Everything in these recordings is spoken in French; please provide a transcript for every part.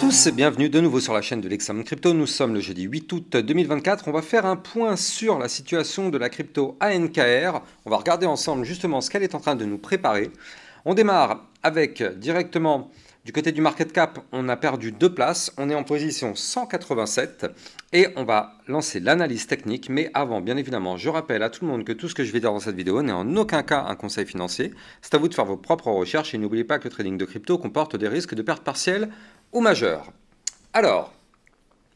tous et bienvenue de nouveau sur la chaîne de l'Examen Crypto. Nous sommes le jeudi 8 août 2024. On va faire un point sur la situation de la crypto ANKR. On va regarder ensemble justement ce qu'elle est en train de nous préparer. On démarre avec directement du côté du market cap, on a perdu 2 places. On est en position 187 et on va lancer l'analyse technique. Mais avant, bien évidemment, je rappelle à tout le monde que tout ce que je vais dire dans cette vidéo n'est en aucun cas un conseil financier. C'est à vous de faire vos propres recherches et n'oubliez pas que le trading de crypto comporte des risques de perte partielle ou majeure. Alors,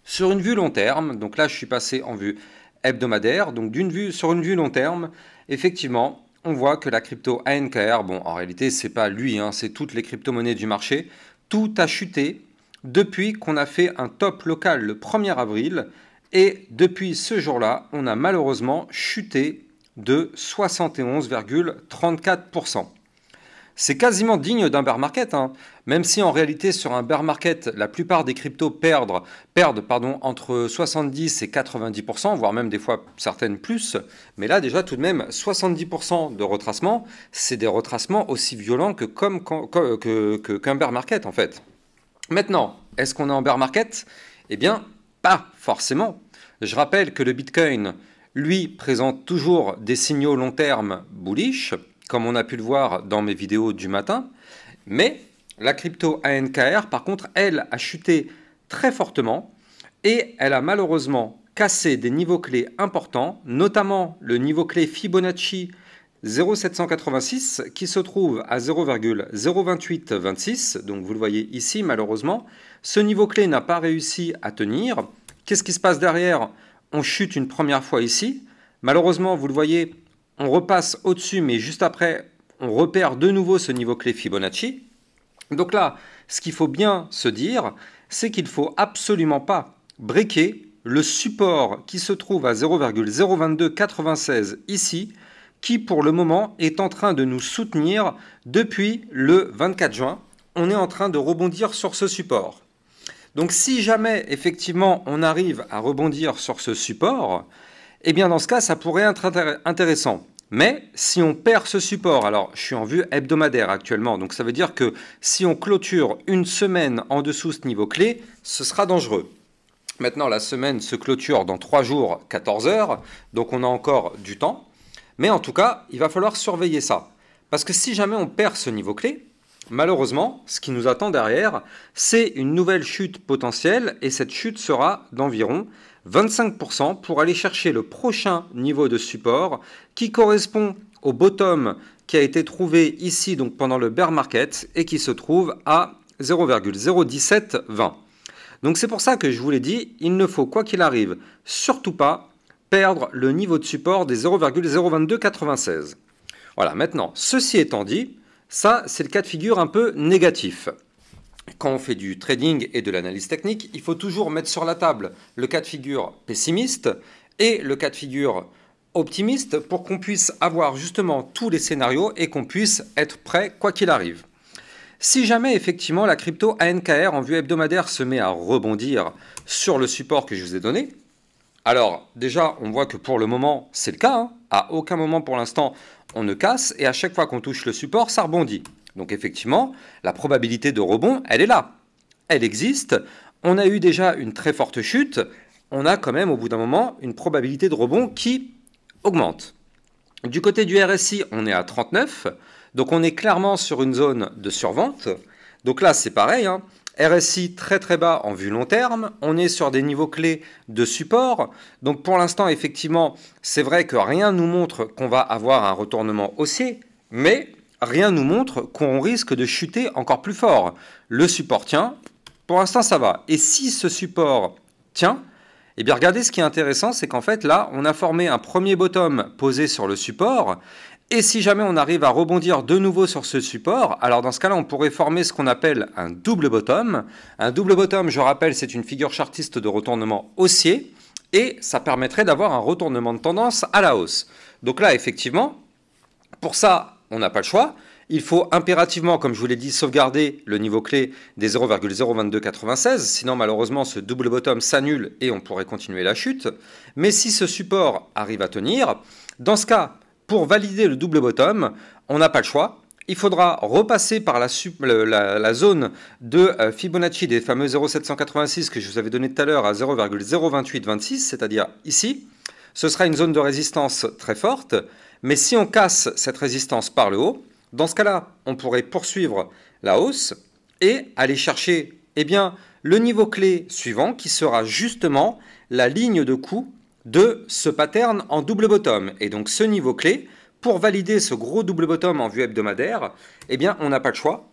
sur une vue long terme, donc là je suis passé en vue hebdomadaire, donc sur une vue long terme, effectivement, on voit que la crypto ANKR, bon en réalité c'est pas lui, c'est toutes les crypto-monnaies du marché, tout a chuté depuis qu'on a fait un top local le 1er avril, et depuis ce jour-là, on a malheureusement chuté de 71,34%. C'est quasiment digne d'un bear market, même si en réalité sur un bear market, la plupart des cryptos perdent entre 70 et 90%, voire même des fois certaines plus. Mais là déjà tout de même 70% de retracement, c'est des retracements aussi violents qu'un bear market en fait. Maintenant, est-ce qu'on est en bear market? Eh bien, pas forcément. Je rappelle que le Bitcoin, lui, présente toujours des signaux long terme bullish, comme on a pu le voir dans mes vidéos du matin, mais la crypto ANKR, par contre, elle a chuté très fortement et elle a malheureusement cassé des niveaux clés importants, notamment le niveau clé Fibonacci 0,786 qui se trouve à 0,02826, donc vous le voyez ici malheureusement. Ce niveau clé n'a pas réussi à tenir. Qu'est-ce qui se passe derrière? On chute une première fois ici. Malheureusement, vous le voyez, on repasse au-dessus, mais juste après, on repère de nouveau ce niveau clé Fibonacci. Donc là, ce qu'il faut bien se dire, c'est qu'il ne faut absolument pas breaker le support qui se trouve à 0,02296 ici, qui pour le moment est en train de nous soutenir depuis le 24 juin. On est en train de rebondir sur ce support. Donc si jamais, effectivement, on arrive à rebondir sur ce support, eh bien dans ce cas, ça pourrait être intéressant. Mais si on perd ce support, alors je suis en vue hebdomadaire actuellement, donc ça veut dire que si on clôture une semaine en dessous ce niveau clé, ce sera dangereux. Maintenant, la semaine se clôture dans 3 jours, 14 heures, donc on a encore du temps. Mais en tout cas, il va falloir surveiller ça. Parce que si jamais on perd ce niveau clé, malheureusement, ce qui nous attend derrière, c'est une nouvelle chute potentielle, et cette chute sera d'environ 25% pour aller chercher le prochain niveau de support qui correspond au bottom qui a été trouvé ici donc pendant le bear market et qui se trouve à 0,01720. Donc c'est pour ça que je vous l'ai dit, il ne faut quoi qu'il arrive surtout pas perdre le niveau de support des 0,02296. Voilà, maintenant, ceci étant dit, ça c'est le cas de figure un peu négatif. Quand on fait du trading et de l'analyse technique, il faut toujours mettre sur la table le cas de figure pessimiste et le cas de figure optimiste pour qu'on puisse avoir justement tous les scénarios et qu'on puisse être prêt quoi qu'il arrive. Si jamais effectivement la crypto ANKR en vue hebdomadaire se met à rebondir sur le support que je vous ai donné, alors déjà on voit que pour le moment c'est le cas, à aucun moment pour l'instant on ne casse et à chaque fois qu'on touche le support ça rebondit. Donc effectivement, la probabilité de rebond, elle est là. Elle existe. On a eu déjà une très forte chute. On a quand même, au bout d'un moment, une probabilité de rebond qui augmente. Du côté du RSI, on est à 39. Donc on est clairement sur une zone de survente. Donc là, c'est pareil. RSI très très bas en vue long terme. On est sur des niveaux clés de support. Donc pour l'instant, effectivement, c'est vrai que rien ne nous montre qu'on va avoir un retournement haussier. Mais rien ne nous montre qu'on risque de chuter encore plus fort. Le support tient, pour l'instant ça va. Et si ce support tient, eh bien regardez ce qui est intéressant, c'est qu'en fait là, on a formé un premier bottom posé sur le support. Et si jamais on arrive à rebondir de nouveau sur ce support, alors dans ce cas-là, on pourrait former ce qu'on appelle un double bottom. Un double bottom, je rappelle, c'est une figure chartiste de retournement haussier. Et ça permettrait d'avoir un retournement de tendance à la hausse. Donc là, effectivement, pour ça, on n'a pas le choix. Il faut impérativement, comme je vous l'ai dit, sauvegarder le niveau clé des 0,02296. Sinon, malheureusement, ce double bottom s'annule et on pourrait continuer la chute. Mais si ce support arrive à tenir, dans ce cas, pour valider le double bottom, on n'a pas le choix. il faudra repasser par la zone de Fibonacci des fameux 0,786 que je vous avais donné tout à l'heure à 0,02826, c'est-à-dire ici. Ce sera une zone de résistance très forte, mais si on casse cette résistance par le haut, dans ce cas-là, on pourrait poursuivre la hausse et aller chercher le niveau clé suivant qui sera justement la ligne de coup de ce pattern en double bottom. Et donc ce niveau clé, pour valider ce gros double bottom en vue hebdomadaire, on n'a pas le choix.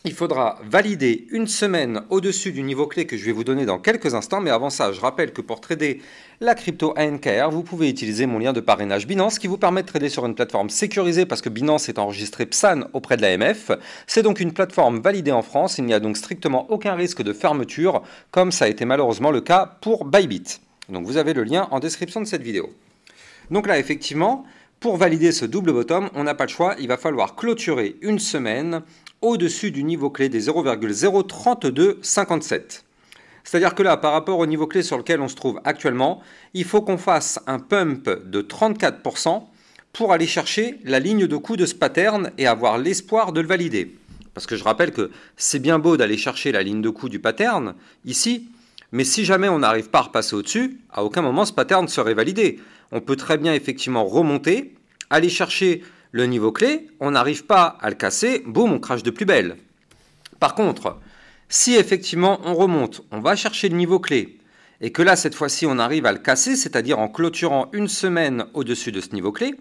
Il faudra valider une semaine au-dessus du niveau clé que je vais vous donner dans quelques instants. Mais avant ça, je rappelle que pour trader la crypto ANKR, vous pouvez utiliser mon lien de parrainage Binance qui vous permet de trader sur une plateforme sécurisée parce que Binance est enregistré PSAN auprès de l'AMF. C'est donc une plateforme validée en France. Il n'y a donc strictement aucun risque de fermeture, comme ça a été malheureusement le cas pour Bybit. Donc vous avez le lien en description de cette vidéo. Donc là, effectivement, pour valider ce double bottom, on n'a pas le choix. Il va falloir clôturer une semaine au-dessus du niveau clé des 0,03257. C'est-à-dire que là, par rapport au niveau clé sur lequel on se trouve actuellement, il faut qu'on fasse un pump de 34% pour aller chercher la ligne de coup de ce pattern et avoir l'espoir de le valider. Parce que je rappelle que c'est bien beau d'aller chercher la ligne de coup du pattern, ici, mais si jamais on n'arrive pas à repasser au-dessus, à aucun moment ce pattern serait validé. On peut très bien effectivement remonter, aller chercher le niveau clé, on n'arrive pas à le casser, boum, on crache de plus belle. Par contre, si effectivement on remonte, on va chercher le niveau clé, et que là cette fois-ci on arrive à le casser, c'est-à-dire en clôturant une semaine au-dessus de ce niveau clé,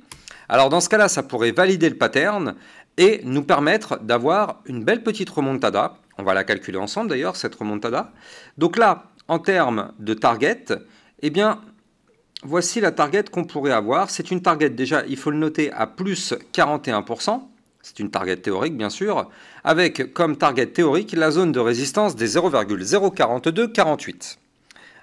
alors dans ce cas-là, ça pourrait valider le pattern et nous permettre d'avoir une belle petite remontada. On va la calculer ensemble d'ailleurs, cette remontada. Donc là, en termes de target, voici la target qu'on pourrait avoir. C'est une target, déjà, il faut le noter, à plus 41%. C'est une target théorique, bien sûr, avec comme target théorique la zone de résistance des 0,04248.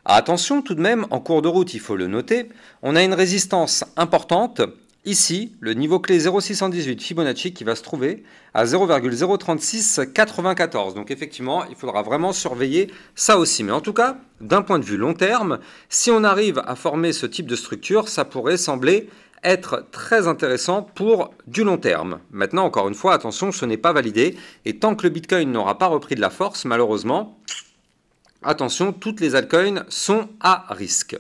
Attention tout de même, en cours de route, il faut le noter, on a une résistance importante. Ici, le niveau clé 0,618 Fibonacci qui va se trouver à 0,03694. Donc effectivement, il faudra vraiment surveiller ça aussi. Mais en tout cas, d'un point de vue long terme, si on arrive à former ce type de structure, ça pourrait sembler être très intéressant pour du long terme. Maintenant, encore une fois, attention, ce n'est pas validé. Et tant que le Bitcoin n'aura pas repris de la force, malheureusement, attention, toutes les altcoins sont à risque.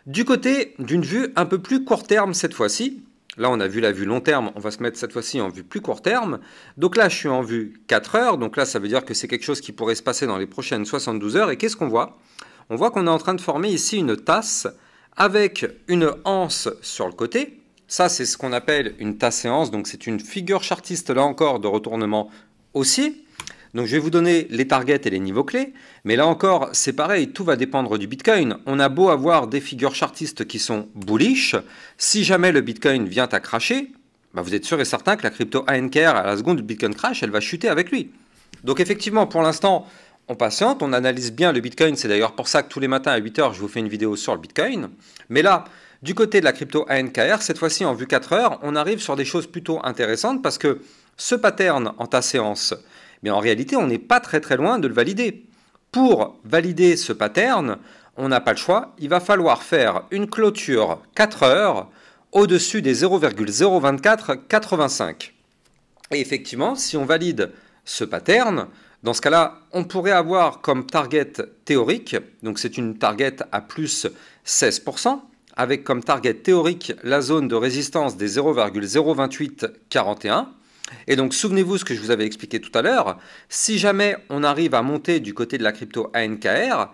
Du côté d'une vue un peu plus court terme cette fois-ci, là on a vu la vue long terme, on va se mettre cette fois-ci en vue plus court terme. Donc là je suis en vue 4 heures, donc là ça veut dire que c'est quelque chose qui pourrait se passer dans les prochaines 72 heures. Et qu'est-ce qu'on voit? On voit qu'on est en train de former ici une tasse avec une anse sur le côté. Ça c'est ce qu'on appelle une tasse et anse, donc c'est une figure chartiste là encore de retournement haussier. Donc je vais vous donner les targets et les niveaux clés, mais là encore c'est pareil, tout va dépendre du Bitcoin. On a beau avoir des figures chartistes qui sont bullish, si jamais le Bitcoin vient à cracher, vous êtes sûr et certain que la crypto ANKR à la seconde du Bitcoin crash, elle va chuter avec lui. Donc effectivement pour l'instant on patiente, on analyse bien le Bitcoin, c'est d'ailleurs pour ça que tous les matins à 8 h je vous fais une vidéo sur le Bitcoin. Mais là, du côté de la crypto ANKR, cette fois-ci en vue 4 heures, on arrive sur des choses plutôt intéressantes parce que ce pattern en ta séance, mais en réalité, on n'est pas très loin de le valider. Pour valider ce pattern, on n'a pas le choix. Il va falloir faire une clôture 4 heures au-dessus des 0,02485. Et effectivement, si on valide ce pattern, dans ce cas-là, on pourrait avoir comme target théorique, donc c'est une target à plus 16%, avec comme target théorique la zone de résistance des 0,02841. Et donc souvenez-vous ce que je vous avais expliqué tout à l'heure, si jamais on arrive à monter du côté de la crypto ANKR,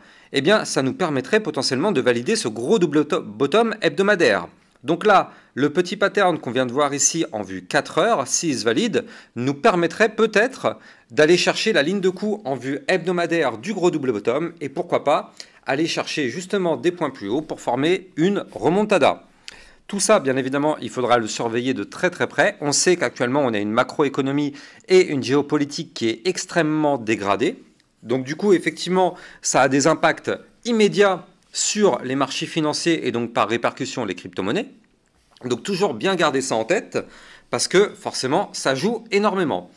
ça nous permettrait potentiellement de valider ce gros double bottom hebdomadaire. Donc là, le petit pattern qu'on vient de voir ici en vue 4 heures, s'il se valide, nous permettrait peut-être d'aller chercher la ligne de coup en vue hebdomadaire du gros double bottom et pourquoi pas aller chercher justement des points plus hauts pour former une remontada. Tout ça, bien évidemment, il faudra le surveiller de très près. On sait qu'actuellement, on a une macroéconomie et une géopolitique qui est extrêmement dégradée. Donc du coup, effectivement, ça a des impacts immédiats sur les marchés financiers et donc par répercussion les crypto-monnaies. Donc toujours bien garder ça en tête parce que forcément, ça joue énormément.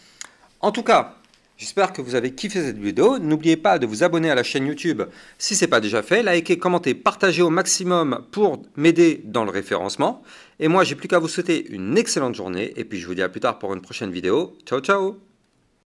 En tout cas, J'espère que vous avez kiffé cette vidéo. N'oubliez pas de vous abonner à la chaîne YouTube si ce n'est pas déjà fait. Likez, commentez, partagez au maximum pour m'aider dans le référencement. Et moi, j'ai plus qu'à vous souhaiter une excellente journée. Et puis, je vous dis à plus tard pour une prochaine vidéo. Ciao, ciao!